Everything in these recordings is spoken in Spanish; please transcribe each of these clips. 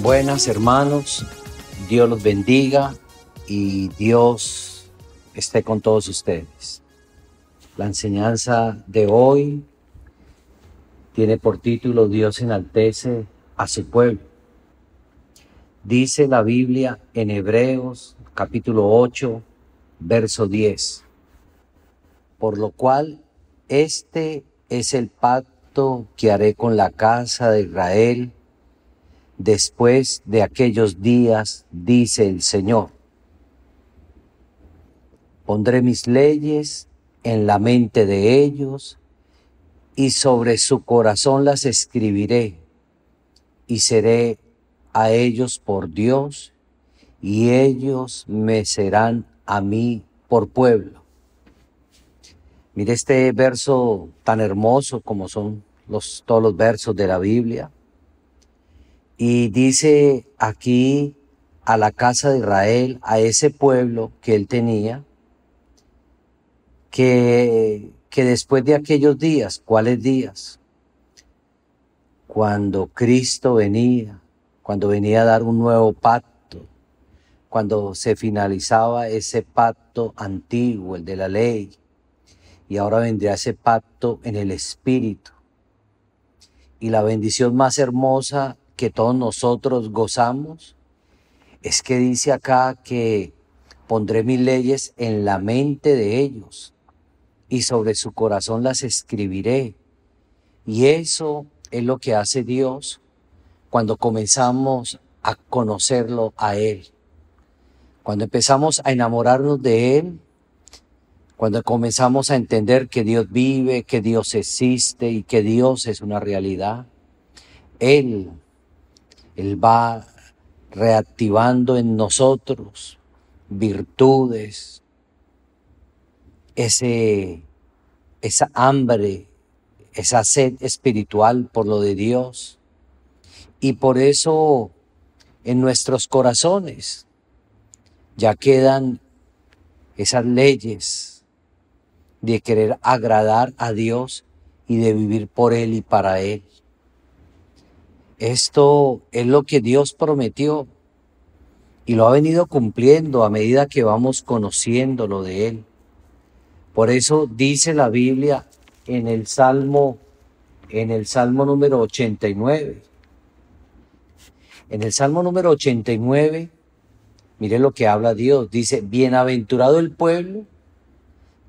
Buenas hermanos, Dios los bendiga y Dios esté con todos ustedes. La enseñanza de hoy tiene por título Dios enaltece a su pueblo. Dice la Biblia en Hebreos capítulo 8, verso 10. Por lo cual este es el pacto que haré con la casa de Israel después de aquellos días, dice el Señor. Pondré mis leyes en la mente de ellos y sobre su corazón las escribiré y seré a ellos por Dios y ellos me serán a mí por pueblo. Mire este verso tan hermoso como son todos los versos de la Biblia. Y dice aquí a la casa de Israel, a ese pueblo que él tenía, que después de aquellos días, ¿cuáles días? Cuando Cristo venía, cuando venía a dar un nuevo pacto, cuando se finalizaba ese pacto antiguo, el de la ley, y ahora vendría ese pacto en el Espíritu. Y la bendición más hermosa que todos nosotros gozamos es que dice acá que pondré mis leyes en la mente de ellos y sobre su corazón las escribiré. Y eso es lo que hace Dios cuando comenzamos a conocerlo a Él. Cuando empezamos a enamorarnos de Él, cuando comenzamos a entender que Dios vive, que Dios existe y que Dios es una realidad, Él va reactivando en nosotros virtudes, esa hambre, esa sed espiritual por lo de Dios. Y por eso en nuestros corazones ya quedan esas leyes de querer agradar a Dios y de vivir por Él y para Él. Esto es lo que Dios prometió y lo ha venido cumpliendo a medida que vamos conociéndolo de Él. Por eso dice la Biblia en el Salmo número 89. En el Salmo número 89, mire lo que habla Dios. Dice, bienaventurado el pueblo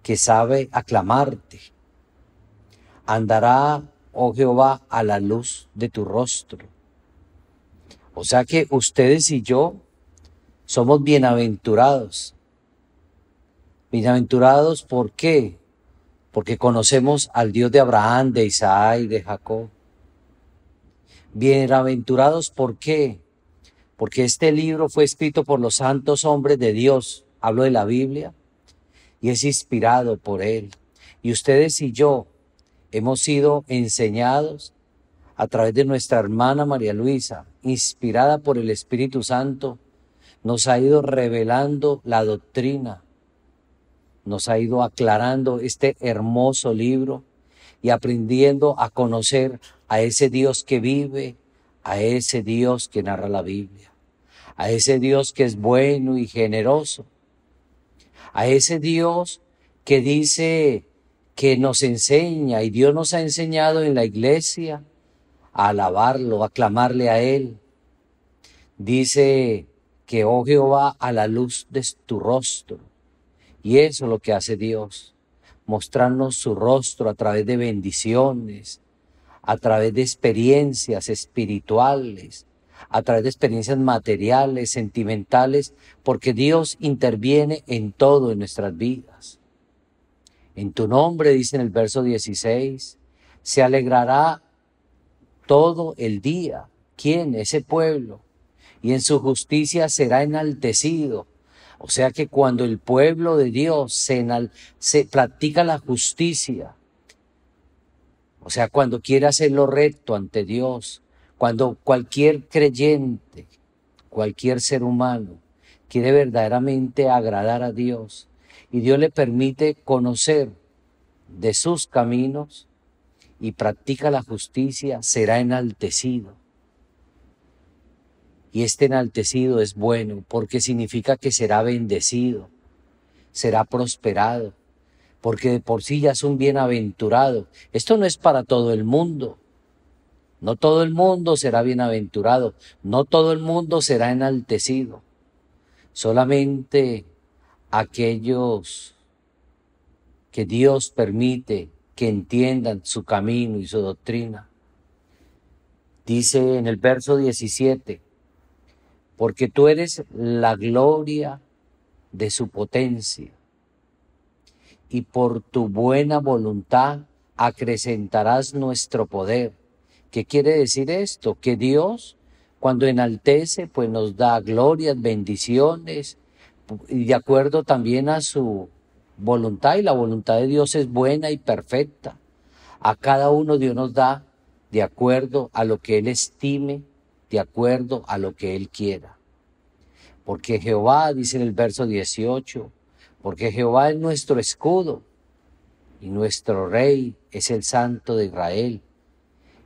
que sabe aclamarte. Andará, oh Jehová, a la luz de tu rostro. O sea que ustedes y yo somos bienaventurados. Bienaventurados, ¿por qué? Porque conocemos al Dios de Abraham, de Isaac y de Jacob. Bienaventurados, ¿por qué? Porque este libro fue escrito por los santos hombres de Dios. Hablo de la Biblia y es inspirado por Él. Y ustedes y yo hemos sido enseñados a través de nuestra hermana María Luisa, inspirada por el Espíritu Santo, nos ha ido revelando la doctrina, nos ha ido aclarando este hermoso libro y aprendiendo a conocer a ese Dios que vive, a ese Dios que narra la Biblia, a ese Dios que es bueno y generoso, a ese Dios que dice que nos enseña, y Dios nos ha enseñado en la iglesia a alabarlo, a clamarle a Él. Dice que, oh Jehová, a la luz de tu rostro. Y eso es lo que hace Dios, mostrarnos su rostro a través de bendiciones, a través de experiencias espirituales, a través de experiencias materiales, sentimentales, porque Dios interviene en todo en nuestras vidas. En tu nombre, dice en el verso 16, se alegrará todo el día. ¿Quién? Ese pueblo. Y en su justicia será enaltecido. O sea que cuando el pueblo de Dios se practica la justicia, o sea, cuando quiere hacer lo recto ante Dios, cuando cualquier creyente, cualquier ser humano quiere verdaderamente agradar a Dios y Dios le permite conocer de sus caminos y practica la justicia, será enaltecido. Y este enaltecido es bueno porque significa que será bendecido, será prosperado, porque de por sí ya es un bienaventurado. Esto no es para todo el mundo. No todo el mundo será bienaventurado, no todo el mundo será enaltecido. Solamente aquellos que Dios permite que entiendan su camino y su doctrina. Dice en el verso 17, porque tú eres la gloria de su potencia, y por tu buena voluntad acrecentarás nuestro poder. ¿Qué quiere decir esto? Que Dios, cuando enaltece, pues nos da glorias, bendiciones, y de acuerdo también a su voluntad, y la voluntad de Dios es buena y perfecta. A cada uno Dios nos da de acuerdo a lo que Él estime, de acuerdo a lo que Él quiera. Porque Jehová, dice en el verso 18, porque Jehová es nuestro escudo y nuestro Rey es el Santo de Israel.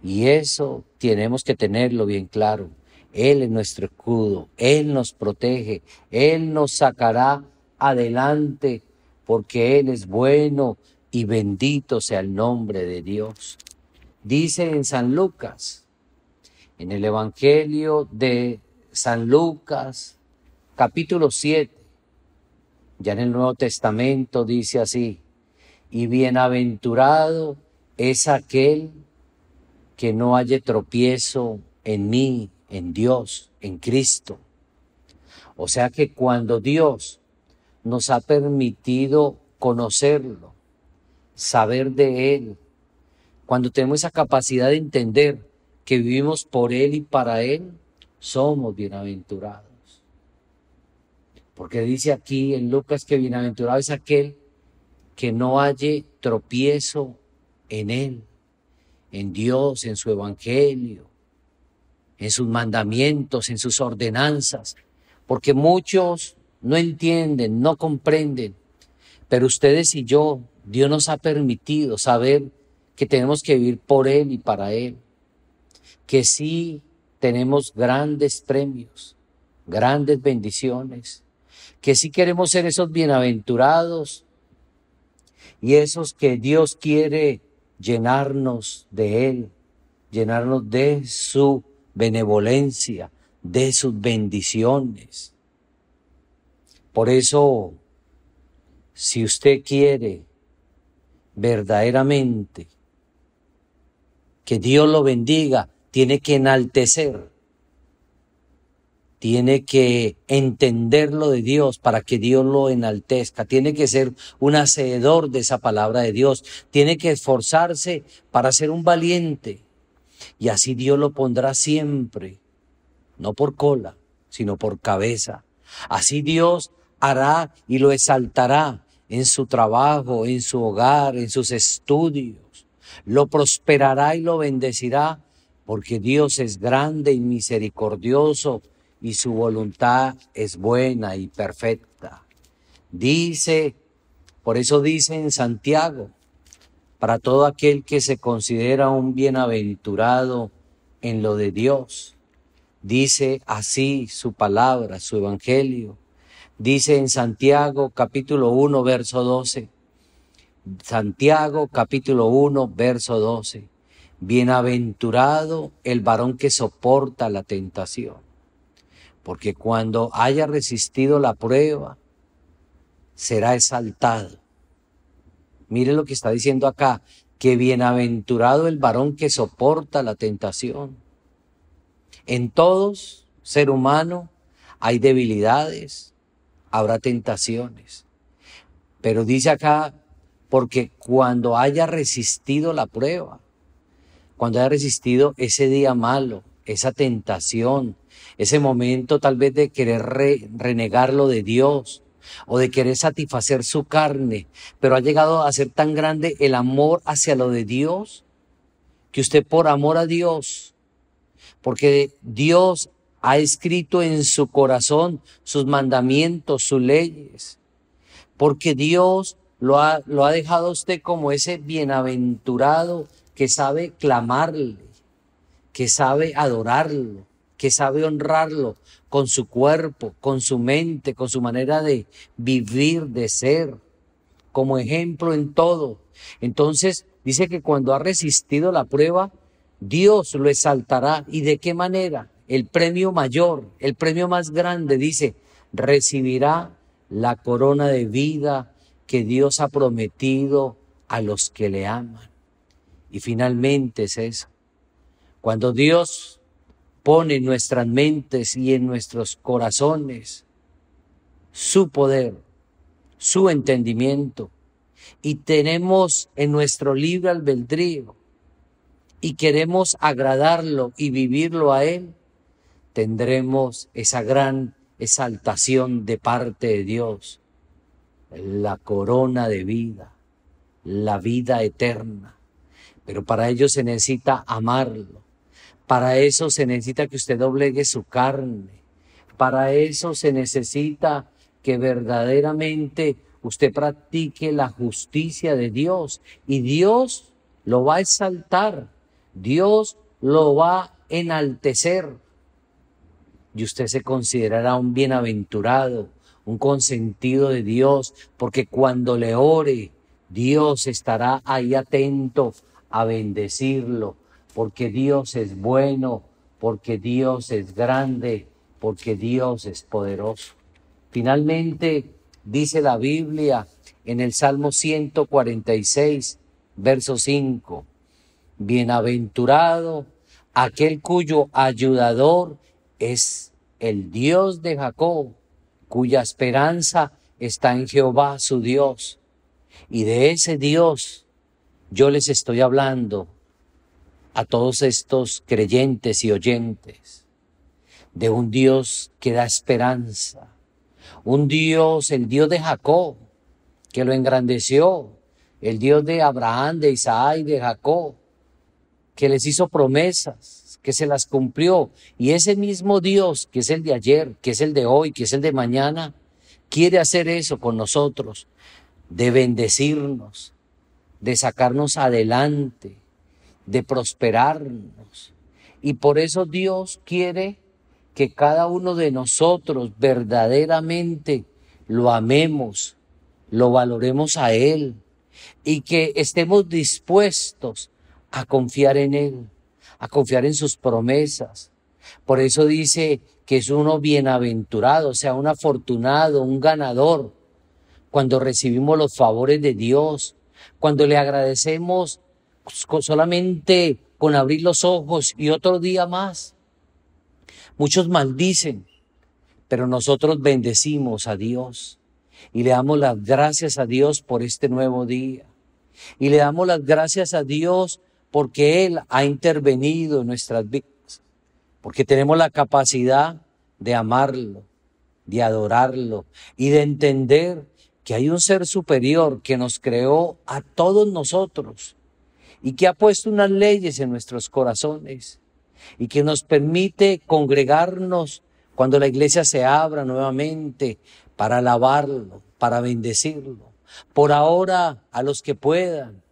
Y eso tenemos que tenerlo bien claro. Él es nuestro escudo, Él nos protege, Él nos sacará adelante porque Él es bueno y bendito sea el nombre de Dios. Dice en San Lucas, en el Evangelio de San Lucas, capítulo 7, ya en el Nuevo Testamento dice así, y bienaventurado es aquel que no halle tropiezo en mí, en Dios, en Cristo. O sea que cuando Dios nos ha permitido conocerlo, saber de Él, cuando tenemos esa capacidad de entender que vivimos por Él y para Él, somos bienaventurados. Porque dice aquí en Lucas que bienaventurado es aquel que no halle tropiezo en Él, en Dios, en su evangelio, en sus mandamientos, en sus ordenanzas. Porque muchos no entienden, no comprenden. Pero ustedes y yo, Dios nos ha permitido saber que tenemos que vivir por Él y para Él. Que sí tenemos grandes premios, grandes bendiciones. Que sí queremos ser esos bienaventurados y esos que Dios quiere llenarnos de Él, llenarnos de su benevolencia, de sus bendiciones. Por eso, si usted quiere verdaderamente que Dios lo bendiga, tiene que enaltecer, tiene que entender lo de Dios para que Dios lo enaltezca, tiene que ser un hacedor de esa palabra de Dios, tiene que esforzarse para ser un valiente y así Dios lo pondrá siempre, no por cola, sino por cabeza. Así Dios hará y lo exaltará en su trabajo, en su hogar, en sus estudios, lo prosperará y lo bendecirá porque Dios es grande y misericordioso y su voluntad es buena y perfecta. Dice, por eso dice en Santiago, para todo aquel que se considera un bienaventurado en lo de Dios, dice así su palabra, su evangelio. Dice en Santiago capítulo 1, verso 12. Santiago capítulo 1, verso 12. Bienaventurado el varón que soporta la tentación, porque cuando haya resistido la prueba, será exaltado. Mire lo que está diciendo acá, que bienaventurado el varón que soporta la tentación. En todos, ser humano, hay debilidades, habrá tentaciones. Pero dice acá, porque cuando haya resistido la prueba, cuando haya resistido ese día malo, esa tentación, ese momento tal vez de querer renegar lo de Dios o de querer satisfacer su carne, pero ha llegado a ser tan grande el amor hacia lo de Dios, que usted por amor a Dios, porque Dios ha escrito en su corazón sus mandamientos, sus leyes, porque Dios lo ha dejado a usted como ese bienaventurado que sabe clamarle, que sabe adorarlo, que sabe honrarlo con su cuerpo, con su mente, con su manera de vivir, de ser, como ejemplo en todo. Entonces dice que cuando ha resistido la prueba, Dios lo exaltará. ¿Y de qué manera? El premio mayor, el premio más grande, dice, recibirá la corona de vida que Dios ha prometido a los que le aman. Y finalmente es eso. Cuando Dios pone en nuestras mentes y en nuestros corazones su poder, su entendimiento, y tenemos en nuestro libre albedrío y queremos agradarlo y vivirlo a Él, tendremos esa gran exaltación de parte de Dios, la corona de vida, la vida eterna. Pero para ello se necesita amarlo, para eso se necesita que usted doblegue su carne, para eso se necesita que verdaderamente usted practique la justicia de Dios, y Dios lo va a exaltar, Dios lo va a enaltecer, y usted se considerará un bienaventurado, un consentido de Dios, porque cuando le ore, Dios estará ahí atento a bendecirlo, porque Dios es bueno, porque Dios es grande, porque Dios es poderoso. Finalmente, dice la Biblia en el Salmo 146, verso 5, bienaventurado aquel cuyo ayudador es el Dios de Jacob, cuya esperanza está en Jehová su Dios. Y de ese Dios yo les estoy hablando a todos estos creyentes y oyentes, de un Dios que da esperanza, un Dios, el Dios de Jacob, que lo engrandeció, el Dios de Abraham, de Isaac y de Jacob, que les hizo promesas, que se las cumplió. Y ese mismo Dios, que es el de ayer, que es el de hoy, que es el de mañana, quiere hacer eso con nosotros, de bendecirnos, de sacarnos adelante, de prosperarnos. Y por eso Dios quiere que cada uno de nosotros verdaderamente lo amemos, lo valoremos a Él, y que estemos dispuestos a confiar en Él, a confiar en sus promesas. Por eso dice que es uno bienaventurado, o sea, un afortunado, un ganador, cuando recibimos los favores de Dios, cuando le agradecemos solamente con abrir los ojos y otro día más. Muchos maldicen, pero nosotros bendecimos a Dios y le damos las gracias a Dios por este nuevo día. Y le damos las gracias a Dios porque Él ha intervenido en nuestras vidas, porque tenemos la capacidad de amarlo, de adorarlo y de entender que hay un ser superior que nos creó a todos nosotros y que ha puesto unas leyes en nuestros corazones y que nos permite congregarnos cuando la iglesia se abra nuevamente para alabarlo, para bendecirlo. Por ahora, a los que puedan,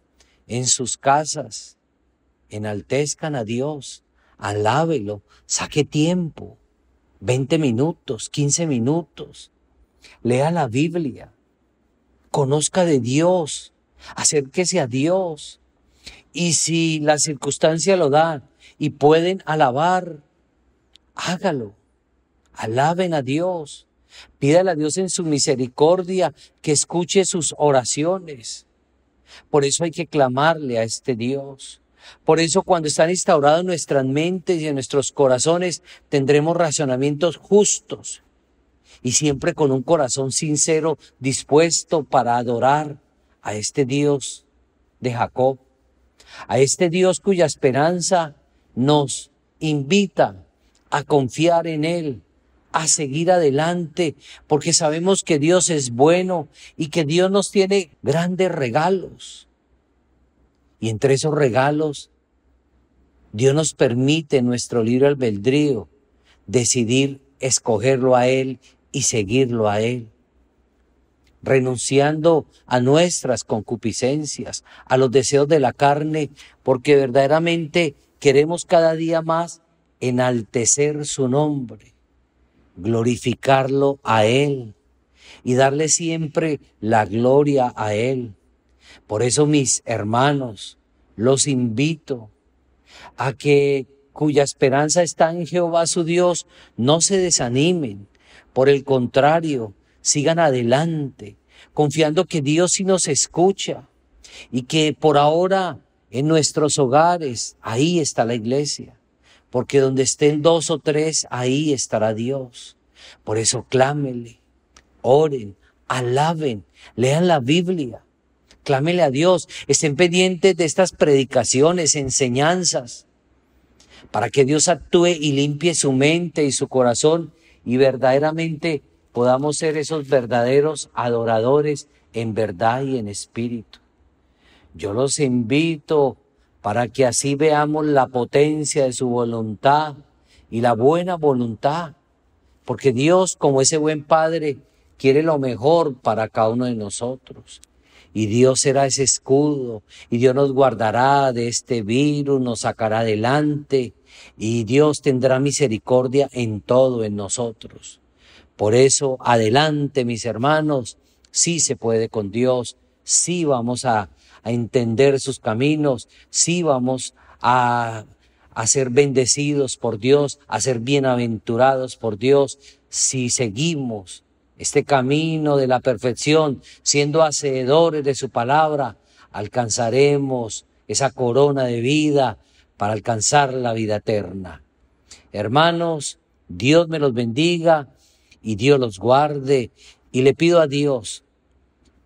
en sus casas, enaltezcan a Dios, alábelo, saque tiempo, 20 minutos, 15 minutos, lea la Biblia, conozca de Dios, acérquese a Dios. Y si la circunstancia lo da y pueden alabar, hágalo. Alaben a Dios. Pídale a Dios en su misericordia que escuche sus oraciones. Por eso hay que clamarle a este Dios. Por eso cuando están instaurados en nuestras mentes y en nuestros corazones, tendremos razonamientos justos y siempre con un corazón sincero dispuesto para adorar a este Dios de Jacob, a este Dios cuya esperanza nos invita a confiar en Él, a seguir adelante, porque sabemos que Dios es bueno y que Dios nos tiene grandes regalos. Y entre esos regalos, Dios nos permite en nuestro libre albedrío decidir escogerlo a Él y seguirlo a Él, renunciando a nuestras concupiscencias, a los deseos de la carne, porque verdaderamente queremos cada día más enaltecer su nombre, glorificarlo a Él y darle siempre la gloria a Él. Por eso, mis hermanos, los invito a que, cuya esperanza está en Jehová su Dios, no se desanimen. Por el contrario, sigan adelante, confiando que Dios sí nos escucha y que por ahora en nuestros hogares, ahí está la iglesia, porque donde estén 2 o 3, ahí estará Dios. Por eso clámenle, oren, alaben, lean la Biblia, clámenle a Dios, estén pendientes de estas predicaciones, enseñanzas, para que Dios actúe y limpie su mente y su corazón y verdaderamente podamos ser esos verdaderos adoradores en verdad y en espíritu. Yo los invito para que así veamos la potencia de su voluntad y la buena voluntad, porque Dios, como ese buen Padre, quiere lo mejor para cada uno de nosotros. Y Dios será ese escudo, y Dios nos guardará de este virus, nos sacará adelante, y Dios tendrá misericordia en todo en nosotros. Por eso, adelante, mis hermanos, sí se puede con Dios, sí vamos a entender sus caminos, sí vamos a ser bendecidos por Dios, a ser bienaventurados por Dios, si seguimos este camino de la perfección, siendo hacedores de su palabra, alcanzaremos esa corona de vida para alcanzar la vida eterna. Hermanos, Dios me los bendiga y Dios los guarde, y le pido a Dios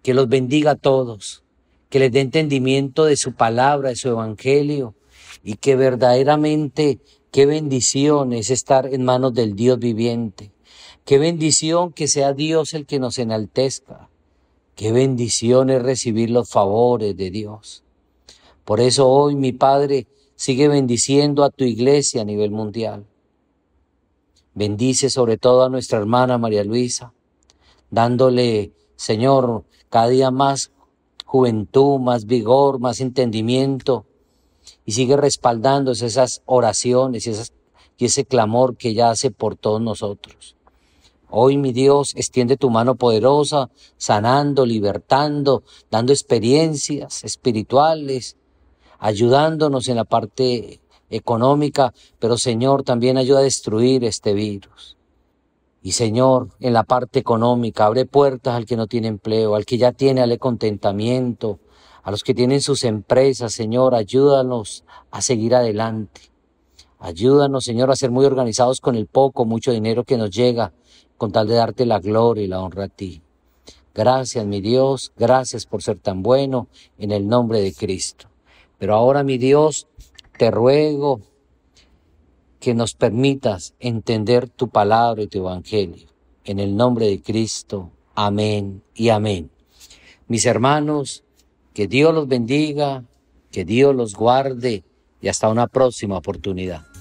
que los bendiga a todos, que les dé entendimiento de su palabra, de su evangelio, y que verdaderamente qué bendición es estar en manos del Dios viviente. Qué bendición que sea Dios el que nos enaltezca. Qué bendición es recibir los favores de Dios. Por eso hoy, mi Padre, sigue bendiciendo a tu iglesia a nivel mundial. Bendice sobre todo a nuestra hermana María Luisa, dándole, Señor, cada día más juventud, más vigor, más entendimiento, y sigue respaldando esas oraciones y ese clamor que ella hace por todos nosotros. Hoy, mi Dios, extiende tu mano poderosa, sanando, libertando, dando experiencias espirituales, ayudándonos en la parte económica, pero Señor, también ayuda a destruir este virus. Y Señor, en la parte económica, abre puertas al que no tiene empleo, al que ya tiene, dale contentamiento, a los que tienen sus empresas, Señor, ayúdanos a seguir adelante. Ayúdanos, Señor, a ser muy organizados con el poco, mucho dinero que nos llega, con tal de darte la gloria y la honra a ti. Gracias, mi Dios, gracias por ser tan bueno, en el nombre de Cristo. Pero ahora, mi Dios, te ruego que nos permitas entender tu palabra y tu evangelio. En el nombre de Cristo, amén y amén. Mis hermanos, que Dios los bendiga, que Dios los guarde y hasta una próxima oportunidad.